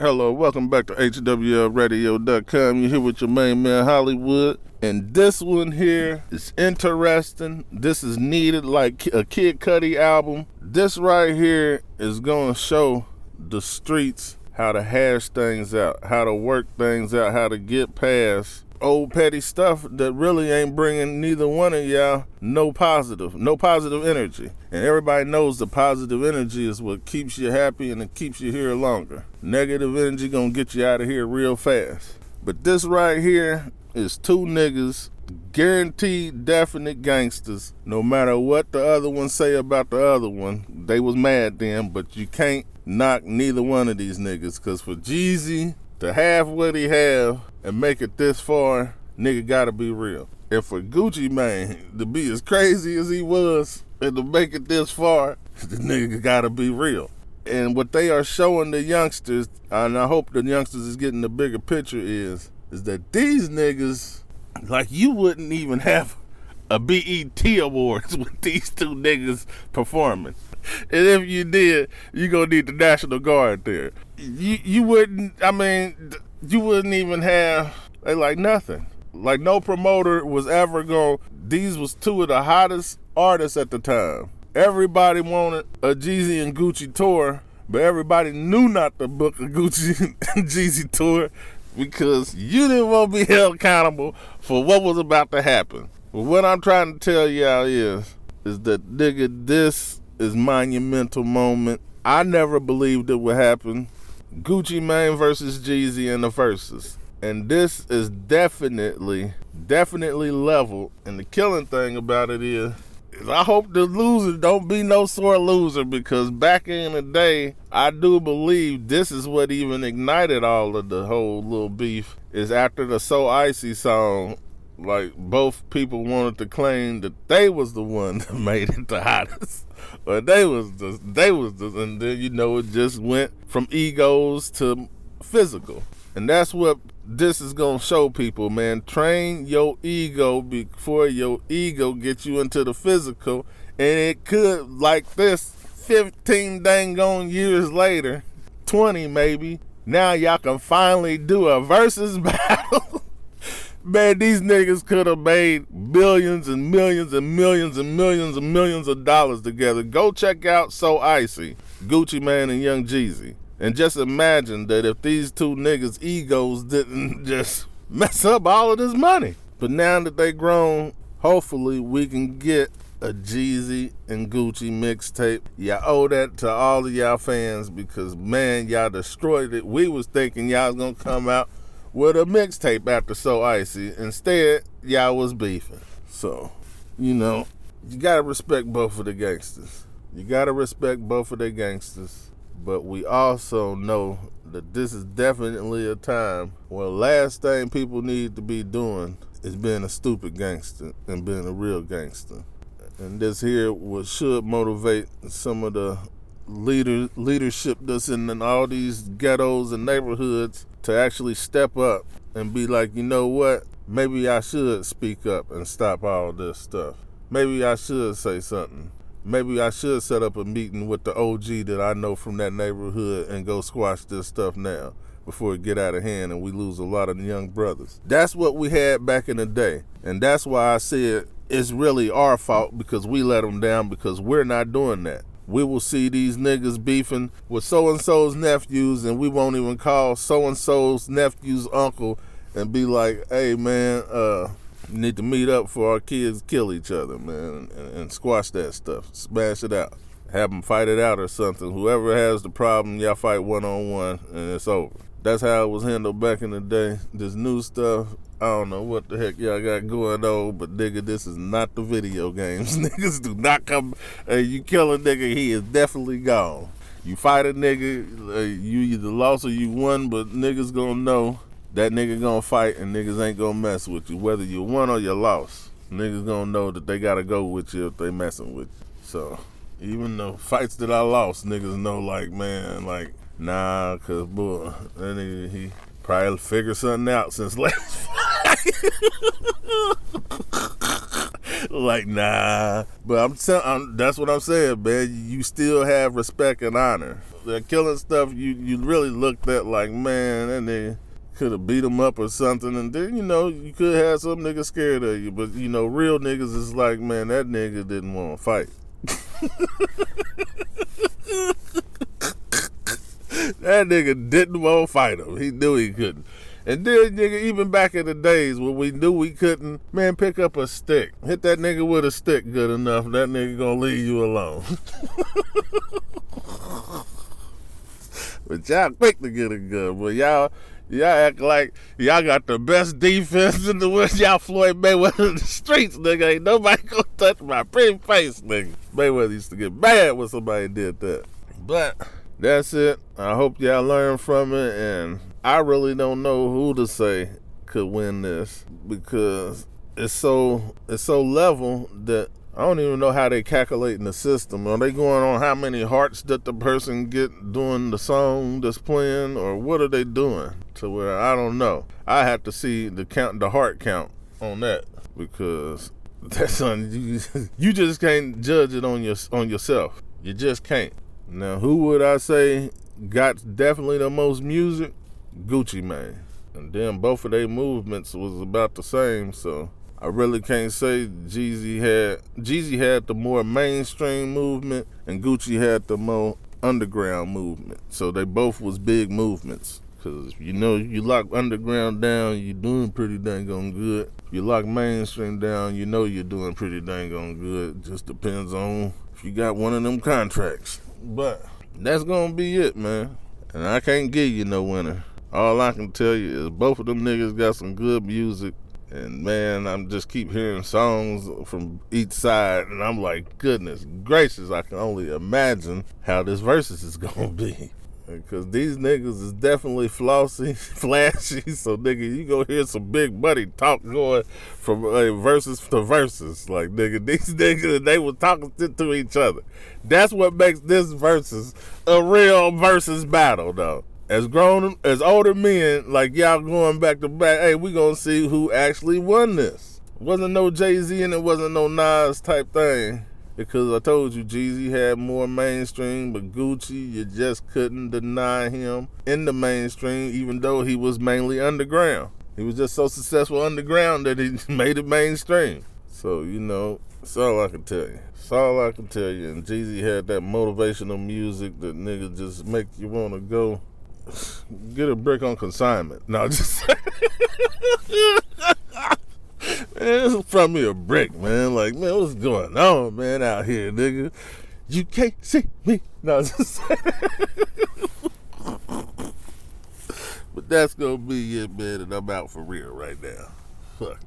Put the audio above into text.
Hello, welcome back to HWLRADIO.COM. You're here with your main man, Hollywood. And this one here is interesting. This is needed like a Kid Cudi album. This right here is going to show the streets how to hash things out, how to work things out, how to get past old petty stuff that really ain't bringing neither one of y'all no positive energy. And everybody knows the positive energy is what keeps you happy and it keeps you here longer. Negative energy gonna get you out of here real fast. But this right here is two niggas, guaranteed definite gangsters. No matter what the other one say about the other one, they was mad then, but you can't knock neither one of these niggas, cause for Jeezy to have what he have and make it this far, nigga gotta be real. And for Gucci Mane to be as crazy as he was and to make it this far, the nigga gotta be real. And what they are showing the youngsters, and I hope the youngsters is getting the bigger picture, is that these niggas, like, you wouldn't even have a BET Awards with these two niggas performing. And if you did, you gonna need the National Guard there. You wouldn't even have, like, nothing. Like, no promoter was ever these was two of the hottest artists at the time. Everybody wanted a Jeezy and Gucci tour, but everybody knew not to book a Gucci and Jeezy tour because you didn't want to be held accountable for what was about to happen. But what I'm trying to tell y'all is that, nigga, this is monumental moment. I never believed it would happen. Gucci Mane versus Jeezy in the Verzuz. And this is definitely level. And the killing thing about it is I hope the loser don't be no sore loser, because back in the day, I do believe this is what even ignited all of the whole little beef, is after the So Icy song. Like, both people wanted to claim that they was the one that made it the hottest. Or they was the, and then, you know, it just went from egos to physical. And that's what this is going to show people, man. Train your ego before your ego gets you into the physical. And it could, like this, 15 dang on years later, 20 maybe, now y'all can finally do a versus battle. Man, these niggas could have made billions and millions and millions and millions and millions of dollars together. Go check out So Icy, Gucci Mane and Young Jeezy. And just imagine that if these two niggas' egos didn't just mess up all of this money. But now that they grown, hopefully we can get a Jeezy and Gucci mixtape. Y'all owe that to all of y'all fans, because, man, y'all destroyed it. We was thinking y'all was going to come out with a mixtape after So Icy. Instead, y'all was beefing. So, you know, you gotta respect both of the gangsters. But we also know that this is definitely a time where the last thing people need to be doing is being a stupid gangster and being a real gangster. And this here should motivate some of the leadership that's in all these ghettos and neighborhoods to actually step up and be like, you know what? Maybe I should speak up and stop all this stuff. Maybe I should say something. Maybe I should set up a meeting with the OG that I know from that neighborhood and go squash this stuff now before it get out of hand and we lose a lot of the young brothers. That's what we had back in the day. And that's why I said it's really our fault, because we let them down, because we're not doing that. We will see these niggas beefing with so-and-so's nephews, and we won't even call so-and-so's nephew's uncle and be like, hey, man, you need to meet up before our kids kill each other, man, and squash that stuff. Smash it out. Have them fight it out or something. Whoever has the problem, y'all fight one-on-one, and it's over. That's how it was handled back in the day. This new stuff, I don't know what the heck y'all got going on, but nigga, this is not the video games. Niggas do not come, you kill a nigga, he is definitely gone. You fight a nigga, you either lost or you won, but niggas gonna know that nigga gonna fight and niggas ain't gonna mess with you. Whether you won or you lost, niggas gonna know that they gotta go with you if they messing with you. So, even the fights that I lost, niggas know, like, man, like, nah, cause boy, that nigga, he probably figured something out since last fight. Like, nah. But that's what I'm saying, man. You still have respect and honor. The killing stuff, you really looked at like, man, and they could have beat him up or something. And then, you could have some niggas scared of you. But, real niggas is like, man, that nigga didn't want to fight. That nigga didn't want to fight him. He knew he couldn't. And then, nigga, even back in the days when we knew we couldn't, man, pick up a stick. Hit that nigga with a stick good enough, that nigga gonna leave you alone. But y'all quick to get a gun, but y'all act like y'all got the best defense in the world. Y'all Floyd Mayweather in the streets, nigga. Ain't nobody gonna touch my pretty face, nigga. Mayweather used to get mad when somebody did that. But that's it. I hope y'all learn from it, and I really don't know who to say could win this because it's so level that I don't even know how they calculating the system. Are they going on how many hearts that the person get doing the song that's playing, or what are they doing? To where I don't know. I have to see the heart count on that because that's you just can't judge it on yourself. You just can't. Now, who would I say got definitely the most music? Gucci Mane. And then both of their movements was about the same, so I really can't say. Jeezy had the more mainstream movement and Gucci had the more underground movement. So they both was big movements. Cause you lock underground down, you're doing pretty dang on good. You lock mainstream down, you're doing pretty dang on good. Just depends on if you got one of them contracts. But that's gonna be it, man. And I can't give you no winner. All I can tell you is both of them niggas got some good music. And man, I'm just keep hearing songs from each side. And I'm like, goodness gracious, I can only imagine how this Verzuz is gonna be. Because these niggas is definitely flashy. So nigga, you go hear some big money talk going from Verzuz to Verzuz. Like nigga, these niggas, they was talking to each other. That's what makes this Verzuz a real Verzuz battle though. As older men, like y'all going back to back, hey, we gonna see who actually won this. Wasn't no Jay-Z and it wasn't no Nas type thing. Because I told you, Jeezy had more mainstream, but Gucci, you just couldn't deny him in the mainstream, even though he was mainly underground. He was just so successful underground that he made it mainstream. So, that's all I can tell you. That's all I can tell you. And Jeezy had that motivational music that nigga just make you want to go get a brick on consignment. No, just man, it's from me a brick, man. Like, man, what's going on, man, out here, nigga? You can't see me. No, just but that's gonna be it, man, and I'm out for real right now. Fuck.